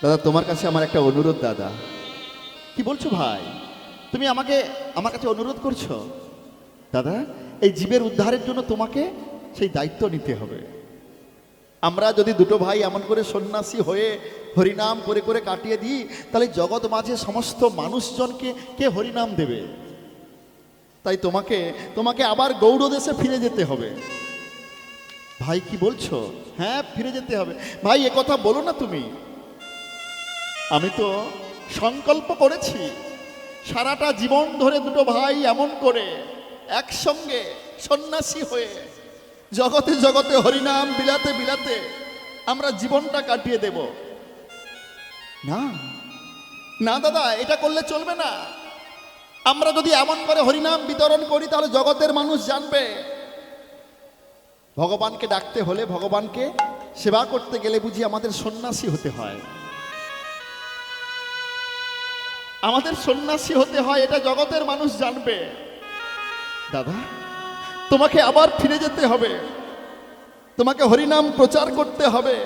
দাদা, তোমার কাছে আমার একটা অনুরোধ। দাদা, কি বলছো ভাই? তুমি আমার কাছে অনুরোধ করছো? দাদা, এই জীবের উদ্ধারের জন্য তোমাকে সেই দায়িত্ব নিতে হবে। আমরা যদি দুটো ভাই এমন করে সন্ন্যাসী হয়ে হরিনাম করে করে কাটিয়ে দিই, তাহলে জগৎ মাঝে সমস্ত মানুষজনকে কে হরিনাম দেবে? তাই তোমাকে আবার গৌড় দেশে ফিরে যেতে হবে। ভাই, কি বলছো? হ্যাঁ, ফিরে যেতে হবে। ভাই, এ কথা বলো না তুমি। আমি তো সংকল্প করেছি সারাটা জীবন ধরে দুটো ভাই এমন করে একসঙ্গে সন্ন্যাসী হয়ে জগতে জগতে হরিনাম বিলাতে বিলাতে আমরা জীবনটা কাটিয়ে দেব। না না দাদা, এটা করলে চলবে না। আমরা যদি এমন করে হরিনাম বিতরণ করি, তাহলে জগতের মানুষ জানবে ভগবানকে ডাকতে হলে, ভগবানকে সেবা করতে গেলে বুঝি আমাদের সন্ন্যাসী হতে হয়। আমাদের সন্ন্যাসী হতে হয়, এটা জগতের মানুষ জানবে। দাদা, তোমাকে আবার ফিরে যেতে হবে, তোমাকে হরিনাম প্রচার করতে হবে।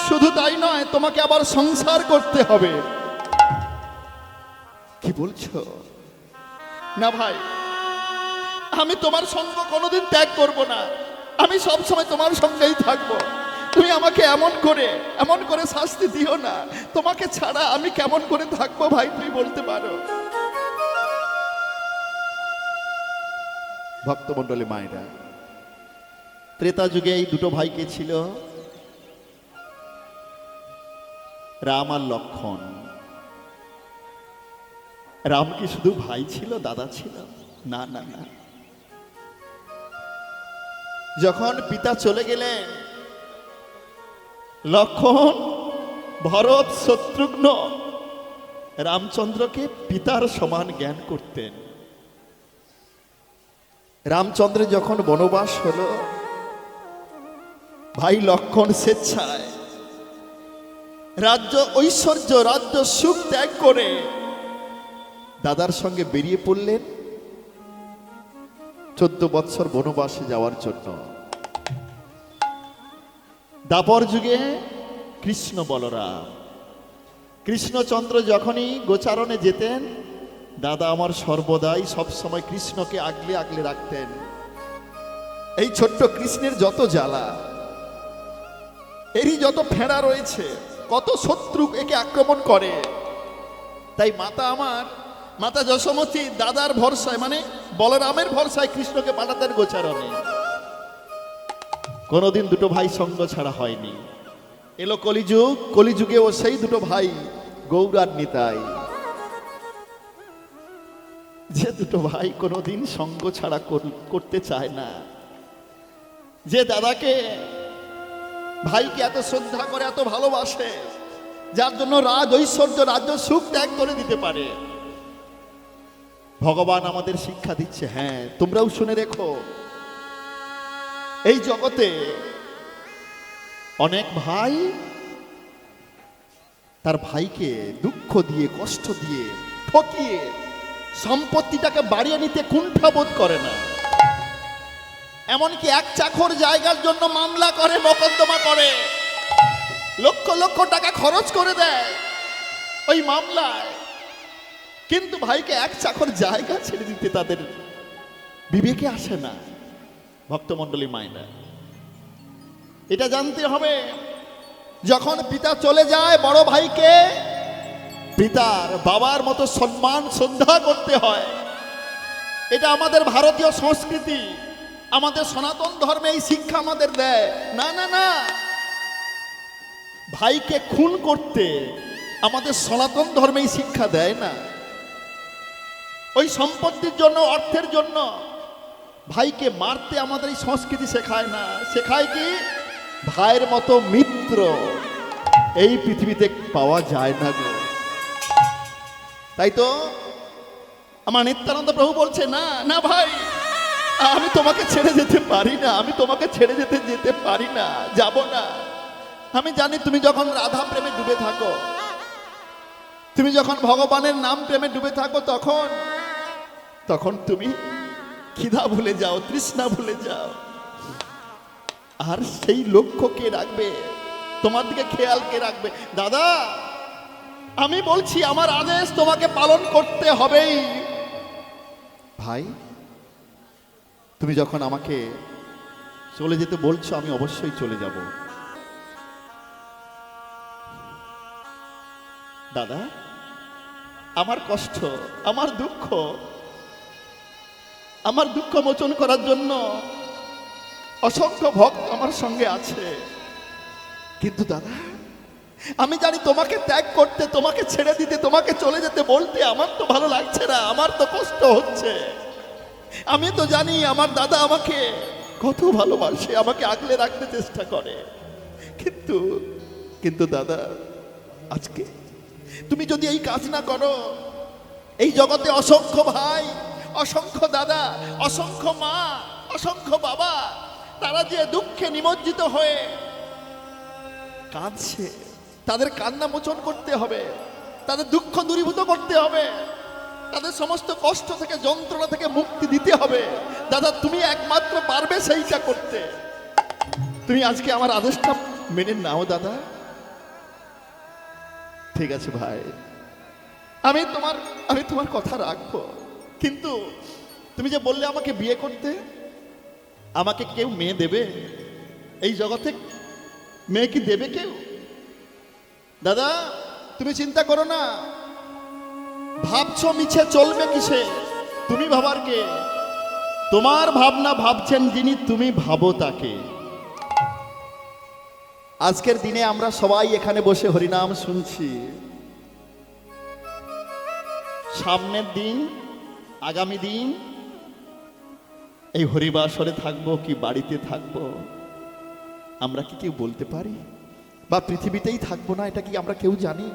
শুধু তাই নয়, তোমাকে আবার সংসার করতে হবে। কি বলছো? না ভাই, আমি তোমার সঙ্গ কোনোদিন ত্যাগ করব না। আমি সব সময় তোমার সঙ্গেই থাকবো। তুমি আমাকে এমন করে শাস্তি দিও না। তোমাকে ছাড়া আমি কেমন করে থাকবো ভাই, তুমি বলতে পারো? ভক্তমণ্ডলী মায়েরা, ত্রেতা যুগে এই দুটো ভাইকে ছিল রাম আর লক্ষণ। রাম কি শুধু ভাই ছিল, দাদা ছিল? না না না। যখন পিতা চলে গেলেন, লক্ষণ, ভরত, শত্রুঘ্ন রামচন্দ্রকে পিতার সমান জ্ঞান করতেন। রামচন্দ্রের যখন বনবাস হলো, ভাই লক্ষণ স্বেচ্ছায় রাজ্য ঐশ্বর্য, রাজ্য সুখ ত্যাগ করে দাদার সঙ্গে বেরিয়ে পড়লেন 14 বৎসর বনবাসে যাওয়ার জন্য। দাপর যুগে কৃষ্ণ বলরাম, কৃষ্ণচন্দ্র যখনই গোচারণে যেতেন, দাদা আমার সর্বদাই সবসময় কৃষ্ণকে আগলে আগলে রাখতেন। এই ছোট্ট কৃষ্ণের যত জ্বালা, এরই যত ফেঁড়া রয়েছে, কত শত্রু একে আক্রমণ করে। তাই মাতা যশোমতী দাদার ভরসায়, মানে বলরামের ভরসায় কৃষ্ণকে পাঠাতেন গোচারণে। কোনোদিন দুটো ভাই সঙ্গ ছাড়া হয়নি। এলো কলিযুগ, কলিযুগেও সেই দুটো ভাই গৌরার নিতাই। যে দুটো ভাই কোনোদিন সঙ্গ ছাড়া করতে চায় না, যে দাদাকে ভাইকে এত শ্রদ্ধা করে, এত ভালোবাসে, যার জন্য রাজ ঐশ্বর্য, রাজ্য সুখ ত্যাগ করে দিতে পারে। ভগবান আমাদের শিক্ষা দিচ্ছে। হ্যাঁ, তোমরাও শুনে রেখো, এই জগতে অনেক ভাই তার ভাইকে দুঃখ দিয়ে, কষ্ট দিয়ে, ঠকিয়ে সম্পত্তিটাকে বাড়িয়ে নিতে কুণ্ঠাবোধ করে না। এমনকি এক চাকর জায়গার জন্য মামলা করে, মোকদ্দমা করে, লক্ষ লক্ষ টাকা খরচ করে দেয় ওই মামলায়, কিন্তু ভাইকে এক চাকর জায়গা ছেড়ে দিতে তাদের বিবেকে আসে না। ভক্তমণ্ডলী মায়েরা, এটা জানতে হবে, যখন পিতা চলে যায়, বড় ভাইকে পিতার বাবার মতো সম্মান শ্রদ্ধা করতে হয়। এটা আমাদের ভারতীয় সংস্কৃতি, আমাদের সনাতন ধর্মে এই শিক্ষা আমাদের দেয়। না না না, ভাইকে খুন করতে আমাদের সনাতন ধর্মে এই শিক্ষা দেয় না। ওই সম্পত্তির জন্য, অর্থের জন্য ভাইকে মারতে আমাদের এই সংস্কৃতি শেখায় না। শেখায় কি? ভাইয়ের মতো মিত্র এই পৃথিবীতে পাওয়া যায় না গো। তাই তো আমার নিত্যানন্দ প্রভু বলছে, না না ভাই, আমি তোমাকে ছেড়ে যেতে পারি না, আমি তোমাকে ছেড়ে যেতে পারি না, যাব না। আমি জানি তুমি যখন রাধা প্রেমে ডুবে থাকো, তুমি যখন ভগবানের নাম প্রেমে ডুবে থাকো, তখন তুমি খিদা ভুলে যাও, তৃষ্ণা ভুলে যাও। আর সেই লক্ষ্য কে রাখবে? তোমার দিকে খেয়াল কে রাখবে? দাদা, আমি বলছি আমার আদেশ তোমাকে পালন করতে হবেই। ভাই, তুমি যখন আমাকে চলে যেতে বলছো, আমি অবশ্যই চলে যাব। দাদা, আমার কষ্ট, আমার দুঃখ মোচন করার জন্য অসংখ্য ভক্ত আমার সঙ্গে আছে। কিন্তু দাদা, আমি জানি তোমাকে ত্যাগ করতে, তোমাকে ছেড়ে দিতে, তোমাকে চলে যেতে বলতে আমার তো ভালো লাগছে না, আমার তো কষ্ট হচ্ছে। আমি তো জানি আমার দাদা আমাকে কত ভালোবাসে, আমাকে আগলে রাখতে চেষ্টা করে। কিন্তু কিন্তু দাদা, আজকে তুমি যদি এই কাজ না করো, এই জগতে অসংখ্য ভাই, অসংখ্য দাদা, অসংখ্য মা, অসংখ্য বাবা, তারা যে দুঃখে নিমজ্জিত হয়ে কাঁদছে, তাদের কান্না মোচন করতে হবে, তাদের দুঃখ দূরীভূত করতে হবে, তাদের সমস্ত কষ্ট থেকে, যন্ত্রণা থেকে মুক্তি দিতে হবে। দাদা, তুমি একমাত্র পারবে সেইটা করতে। তুমি আজকে আমার আদেশটা মেনে নাও দাদা। ঠিক আছে ভাই, আমি তোমার কথা রাখবো। কিন্তু তুমি যে বললে আমাকে বিয়ে করতে, আমাকে কেউ মেয়ে দেবে? এই জগতে মেয়ে কি দেবে কেউ? দাদা, তুমি চিন্তা করো না। ভাবছো মিছে চলবে কিসে? তুমি ভাবার কে? তোমার ভাবনা ভাবছেন যিনি, তুমি ভাবো তাকে। আজকের দিনে আমরা সবাই এখানে বসে হরিনাম শুনছি। সামনের দিন, আগামী দিন এই হরিবাসরে থাকবো কি বাড়িতে থাকবো, আমরা কি কেউ বলতে পারি? বা পৃথিবীতেই থাকবো না, এটা কি আমরা কেউ জানি?